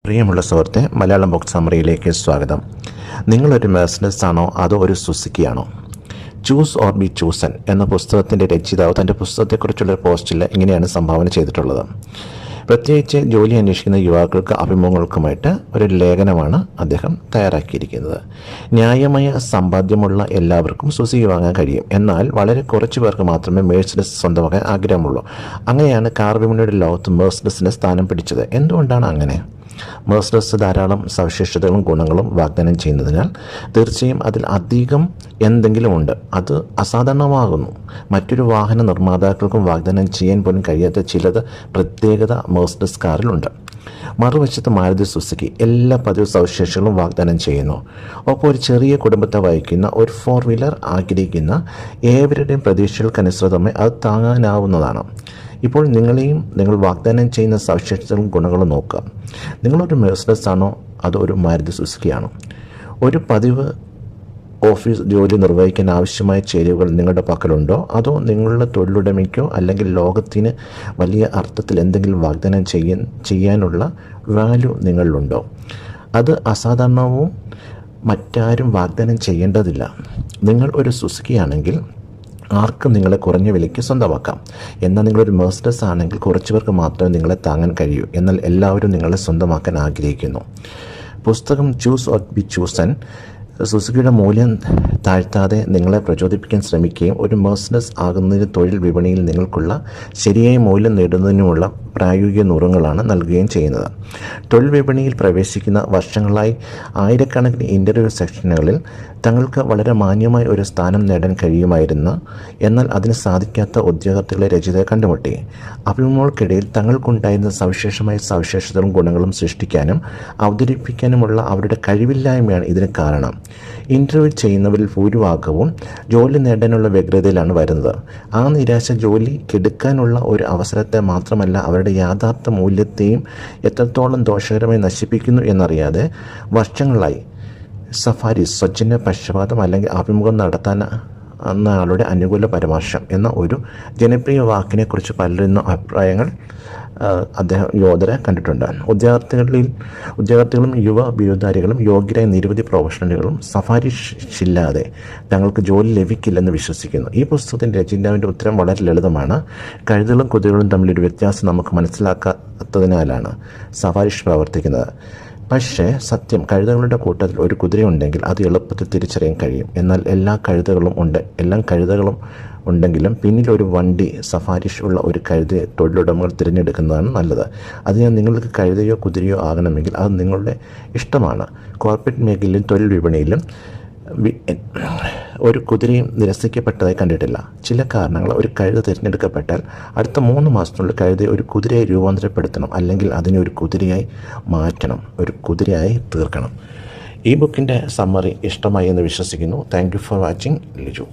പ്രിയമുള്ള സുഹൃത്തെ, മലയാളം ബുക്ക് സമ്മറിയിലേക്ക് സ്വാഗതം. നിങ്ങളൊരു മെർസിഡസ് ആണോ അതോ ഒരു സുസുക്കി ആണോ? ചൂസ് ഓർ ബി ചൂസൻ എന്ന പുസ്തകത്തിൻ്റെ രചയിതാവ് തൻ്റെ പുസ്തകത്തെക്കുറിച്ചുള്ള പോസ്റ്റിൽ ഇങ്ങനെയാണ് സംഭാവന ചെയ്തിട്ടുള്ളത്. പ്രത്യേകിച്ച് ജോലി അന്വേഷിക്കുന്ന യുവാക്കൾക്ക് അഭിമുഖങ്ങൾക്കുമായിട്ട് ഒരു ലേഖനമാണ് അദ്ദേഹം തയ്യാറാക്കിയിരിക്കുന്നത്. ന്യായമായ സമ്പാദ്യമുള്ള എല്ലാവർക്കും സുസുക്കി വാങ്ങാൻ കഴിയും, എന്നാൽ വളരെ കുറച്ച് പേർക്ക് മാത്രമേ മെർസിഡസ് സ്വന്തമാക്കാൻ ആഗ്രഹമുള്ളൂ. അങ്ങനെയാണ് കാർ വിപണിയുടെ ലോകത്ത് മെർസിഡസിന് സ്ഥാനം പിടിച്ചത്. എന്തുകൊണ്ടാണ് അങ്ങനെ? മെർസിഡസ് ധാരാളം സവിശേഷതകളും ഗുണങ്ങളും വാഗ്ദാനം ചെയ്യുന്നതിനാൽ തീർച്ചയായും അതിൽ അധികം എന്തെങ്കിലും ഉണ്ട്. അത് അസാധാരണമാകുന്നു. മറ്റൊരു വാഹന നിർമ്മാതാക്കൾക്കും വാഗ്ദാനം ചെയ്യാൻ പോലും കഴിയാത്ത ചിലത് പ്രത്യേകത മെർസിഡസ് കാറിലുണ്ട്. മറുവശത്ത് മാരുതി സുസുക്കി എല്ലാ പതിവ് സവിശേഷതകളും വാഗ്ദാനം ചെയ്യുന്നു. ഒപ്പം ഒരു ചെറിയ കുടുംബത്തെ വഹിക്കുന്ന ഒരു 4-വീലർ ആഗ്രഹിക്കുന്ന ഏവരുടെയും പ്രതീക്ഷകൾക്കനുസൃതമായി അത് താങ്ങാനാവുന്നതാണ്. ഇപ്പോൾ നിങ്ങൾ വാഗ്ദാനം ചെയ്യുന്ന സവിശേഷതകളും ഗുണങ്ങളും നോക്കുക. നിങ്ങളൊരു മെർസിഡസ് ആണോ അതോ ഒരു മാരുതി സുസുക്കി ആണോ? ഒരു പതിവ് ഓഫീസ് ജോലി നിർവഹിക്കാൻ ആവശ്യമായ ചേരുവകൾ നിങ്ങളുടെ പക്കലുണ്ടോ? അതോ നിങ്ങളുടെ തൊഴിലുടമയ്ക്കോ അല്ലെങ്കിൽ ലോകത്തിന് വലിയ അർത്ഥത്തിൽ എന്തെങ്കിലും വാഗ്ദാനം ചെയ്യാനുള്ള വാല്യൂ നിങ്ങളിലുണ്ടോ? അത് അസാധാരണവും മറ്റാരും വാഗ്ദാനം ചെയ്യേണ്ടതില്ല. നിങ്ങൾ ഒരു സുസുക്കി ആണെങ്കിൽ ആർക്കും നിങ്ങളെ കുറഞ്ഞ വിലയ്ക്ക് സ്വന്തമാക്കാം. എന്നാൽ നിങ്ങളൊരു മെർസിഡസ് ആണെങ്കിൽ കുറച്ച് പേർക്ക് മാത്രമേ നിങ്ങളെ താങ്ങാൻ കഴിയൂ. എന്നാൽ എല്ലാവരും നിങ്ങളെ സ്വന്തമാക്കാൻ ആഗ്രഹിക്കുന്നു. പുസ്തകം ചൂസ് ഓർ ബി ചൂസൻ സുസുക്കിയുടെ മൂല്യം താഴ്ത്താതെ നിങ്ങളെ പ്രചോദിപ്പിക്കാൻ ശ്രമിക്കുകയും ഒരു മെർസിഡസ് ആകുന്നതിന് തൊഴിൽ വിപണിയിൽ നിങ്ങൾക്കുള്ള ശരിയായ മൂല്യം നേടുന്നതിനുമുള്ള പ്രായോഗിക നുറുങ്ങളാണ് നൽകുകയും ചെയ്യുന്നത്. തൊഴിൽ വിപണിയിൽ പ്രവേശിക്കുന്ന വർഷങ്ങളായി ആയിരക്കണക്കിന് ഇൻ്റർവ്യൂ സെക്ഷനുകളിൽ തങ്ങൾക്ക് വളരെ മാന്യമായ ഒരു സ്ഥാനം നേടാൻ കഴിയുമായിരുന്നു. എന്നാൽ അതിന് സാധിക്കാത്ത ഉദ്യോഗാർത്ഥികളെ രചയിതാവ് കണ്ടുമുട്ടി. അഭിമുഖങ്ങൾക്കിടയിൽ തങ്ങൾക്കുണ്ടായിരുന്ന സവിശേഷതകളും ഗുണങ്ങളും സൃഷ്ടിക്കാനും അവതരിപ്പിക്കാനുമുള്ള അവരുടെ കഴിവില്ലായ്മയാണ് ഇതിന് കാരണം. ഇൻ്റർവ്യൂ ചെയ്യുന്നവരിൽ ഭൂരിഭാഗവും ജോലി നേടാനുള്ള വ്യഗ്രതയിലാണ് വരുന്നത്. ആ നിരാശ ജോലി കെടുക്കാനുള്ള ഒരു അവസരത്തെ മാത്രമല്ല, അവരുടെ യാഥാർത്ഥ മൂല്യത്തെയും എത്രത്തോളം ദോഷകരമായി നശിപ്പിക്കുന്നു എന്നറിയാതെ വർഷങ്ങളായി സൗജന്യ പക്ഷപാതം അല്ലെങ്കിൽ അഭിമുഖം നടത്താൻ എന്ന ആളുടെ അനുകൂല പരാമർശം എന്ന ഒരു ജനപ്രിയ വാക്കിനെക്കുറിച്ച് പലരും അഭിപ്രായങ്ങൾ യോധരെ കണ്ടിട്ടുണ്ട്. ഉദ്യോഗാർത്ഥികളും യുവ ബിരുദധാരികളും യോഗ്യരായ നിരവധി പ്രൊഫഷണലുകളും സഫാരിഷില്ലാതെ തങ്ങൾക്ക് ജോലി ലഭിക്കില്ലെന്ന് വിശ്വസിക്കുന്നു. ഈ പുസ്തകത്തിൻ്റെ രചയിതാവിൻ്റെ ഉത്തരം വളരെ ലളിതമാണ്. കഴുതകളും കുതിരകളും തമ്മിലൊരു വ്യത്യാസം നമുക്ക് മനസ്സിലാക്കാത്തതിനാലാണ് സഫാരിഷ് പ്രവർത്തിക്കുന്നത്. പക്ഷേ സത്യം, കഴുതകളുടെ കൂട്ടത്തിൽ ഒരു കുതിരയുണ്ടെങ്കിൽ അത് എളുപ്പത്തിൽ തിരിച്ചറിയാൻ കഴിയും. എന്നാൽ എല്ലാം കഴുതകളും ഉണ്ടെങ്കിലും പിന്നിൽ ഒരു വണ്ടി സഫാരിഷ് ഉള്ള ഒരു കഴുതയെ തൊഴിലുടമകൾ തിരഞ്ഞെടുക്കുന്നതാണ് നല്ലത്. അതിനാൽ നിങ്ങൾക്ക് കഴുതയോ കുതിരയോ ആകണമെങ്കിൽ അത് നിങ്ങളുടെ ഇഷ്ടമാണ്. കോർപ്പറേറ്റ് മേഖലയിലും തൊഴിൽ വിപണിയിലും ഒരു കുതിരയും നിരസിക്കപ്പെട്ടതായി കണ്ടിട്ടില്ല. ചില കാരണങ്ങൾ ഒരു കഴുത തിരഞ്ഞെടുക്കപ്പെട്ടാൽ അടുത്ത 3 മാസത്തിനുള്ളിൽ കഴുതയെ ഒരു കുതിരയായി രൂപാന്തരപ്പെടുത്തണം, അല്ലെങ്കിൽ അതിനെ ഒരു കുതിരയായി മാറ്റണം, ഒരു കുതിരയായി തീർക്കണം. ഈ ബുക്കിൻ്റെ സമ്മറി ഇഷ്ടമായി എന്ന് വിശ്വസിക്കുന്നു. Thank you for watching. Liju.